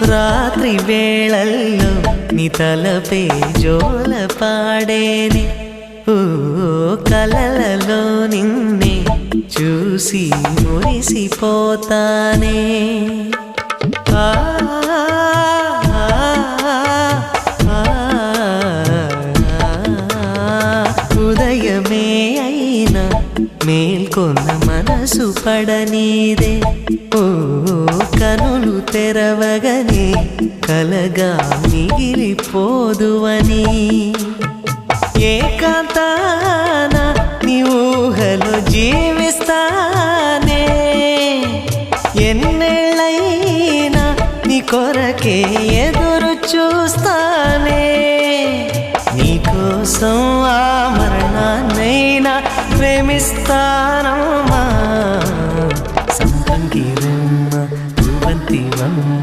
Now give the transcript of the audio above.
రాత్రి వేళల్లో నీ తలపే జోల పాడేనే ఓ కలలలో నిన్నే చూసి మురిసిపోతానే ఉదయమే అయినా మేల్కొన్న మనసు పడనీదే ఓ కనులు తెరవగనే కలగా మిగిలిపోదువని ఏకాంతాన నీ ఊహలో జీవిస్తానే ఎన్నేళ్ళైనా నీ కొరకే ఎదురు చూస్తానే నీకోసం ఆ మరణాన్నైనా ప్రేమిస్తానమ్మా సంపంగి రమ్మ రువంతి వమ్మ